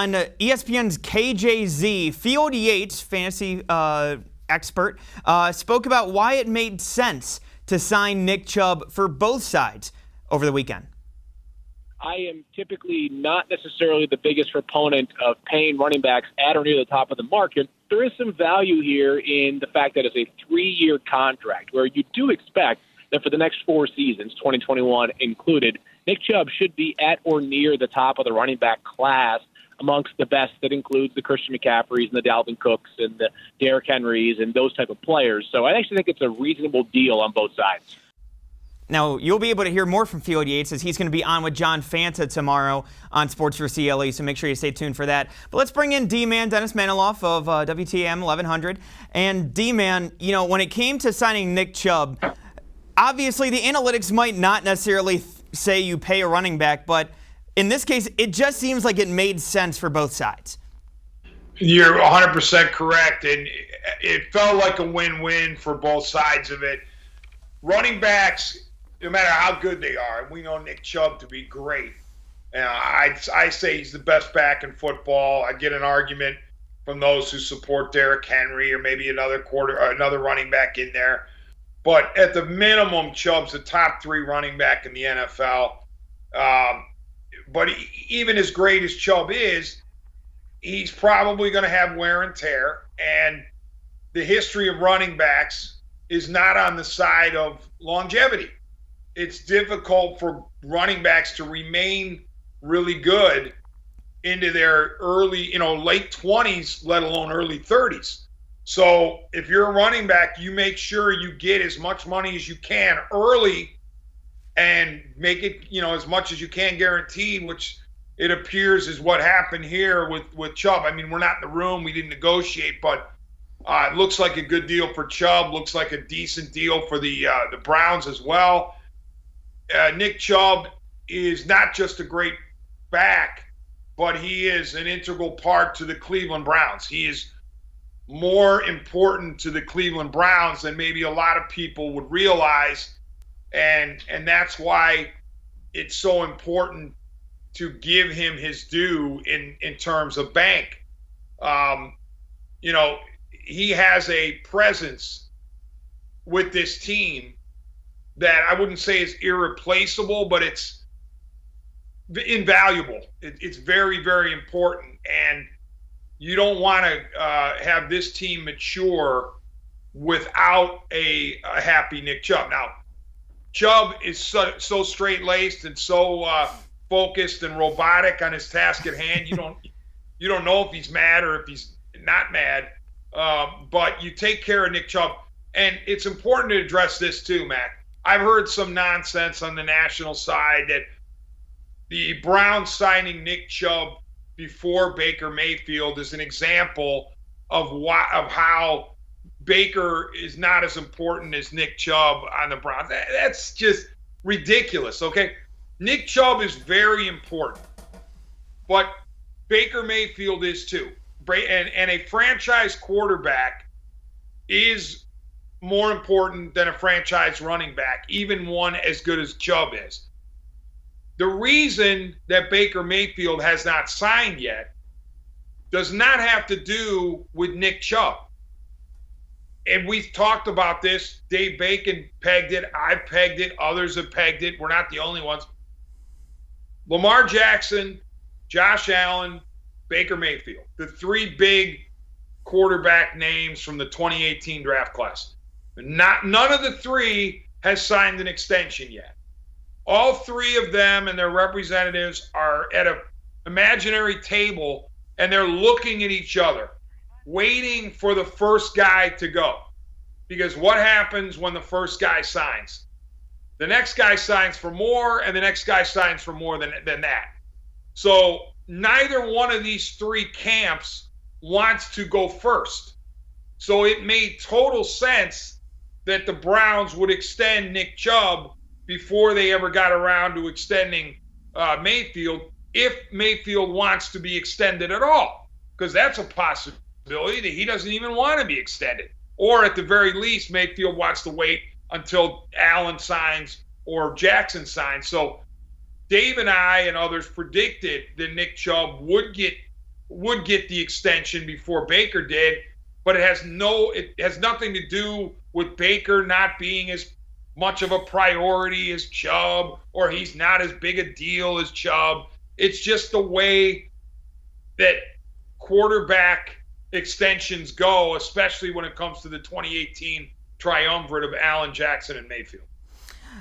On ESPN's KJZ, Field Yates, fantasy expert, spoke about why it made sense to sign Nick Chubb for both sides over the weekend. I am typically not necessarily the biggest proponent of paying running backs at or near the top of the market. There is some value here in the fact that it's a 3-year contract where you do expect that for the next 4 seasons, 2021 included, Nick Chubb should be at or near the top of the running back class amongst the best. That includes the Christian McCaffreys and the Dalvin Cooks and the Derrick Henrys and those type of players. So I actually think it's a reasonable deal on both sides. Now, you'll be able to hear more from Field Yates as he's going to be on with John Fanta tomorrow on Sports for CLE, so make sure you stay tuned for that. But let's bring in D-Man Dennis Manoloff of WTM 1100. And D-Man, you know, when it came to signing Nick Chubb, obviously the analytics might not necessarily say you pay a running back, but in this case, it just seems like it made sense for both sides. You're 100% correct, and it felt like a win-win for both sides of it. Running backs, no matter how good they are, and we know Nick Chubb to be great. I say he's the best back in football. I get an argument from those who support Derrick Henry or maybe another running back in there. But at the minimum, Chubb's the top 3 running back in the NFL. But even as great as Chubb is, he's probably going to have wear and tear. And the history of running backs is not on the side of longevity. It's difficult for running backs to remain really good into their early, late 20s, let alone early 30s. So if you're a running back, you make sure you get as much money as you can early and make it, as much as you can guaranteed, which it appears is what happened here with Chubb. I mean, we're not in the room. We didn't negotiate, but it looks like a good deal for Chubb. Looks like a decent deal for the Browns as well. Nick Chubb is not just a great back, but he is an integral part to the Cleveland Browns. He is more important to the Cleveland Browns than maybe a lot of people would realize. And that's why it's so important to give him his due in terms of bank. He has a presence with this team that I wouldn't say is irreplaceable, but it's invaluable. It's very, very important. And you don't want to have this team mature without a happy Nick Chubb. Now, Chubb is so straight-laced and so focused and robotic on his task at hand. You don't know if he's mad or if he's not mad. But you take care of Nick Chubb. And it's important to address this too, Matt. I've heard some nonsense on the national side that the Browns signing Nick Chubb before Baker Mayfield is an example of how Baker is not as important as Nick Chubb on the Browns. That's just ridiculous, okay? Nick Chubb is very important, but Baker Mayfield is too. And a franchise quarterback is more important than a franchise running back, even one as good as Chubb is. The reason that Baker Mayfield has not signed yet does not have to do with Nick Chubb. And we've talked about this. Dave Bacon pegged it. I've pegged it. Others have pegged it. We're not the only ones. Lamar Jackson, Josh Allen, Baker Mayfield, the 3 big quarterback names from the 2018 draft class. None of the 3 has signed an extension yet. All 3 of them and their representatives are at an imaginary table, and they're looking at each other, waiting for the first guy to go. Because what happens when the first guy signs? The next guy signs for more, and the next guy signs for more than that. So neither one of these 3 camps wants to go first. So it made total sense that the Browns would extend Nick Chubb before they ever got around to extending Mayfield, if Mayfield wants to be extended at all, because that's a possibility that he doesn't even want to be extended. Or at the very least, Mayfield wants to wait until Allen signs or Jackson signs. So Dave and I and others predicted that Nick Chubb would get would get the extension before Baker did, but it has nothing to do with Baker not being as much of a priority as Chubb, or he's not as big a deal as Chubb. It's just the way that quarterback extensions go, especially when it comes to the 2018 triumvirate of Allen, Jackson, and Mayfield.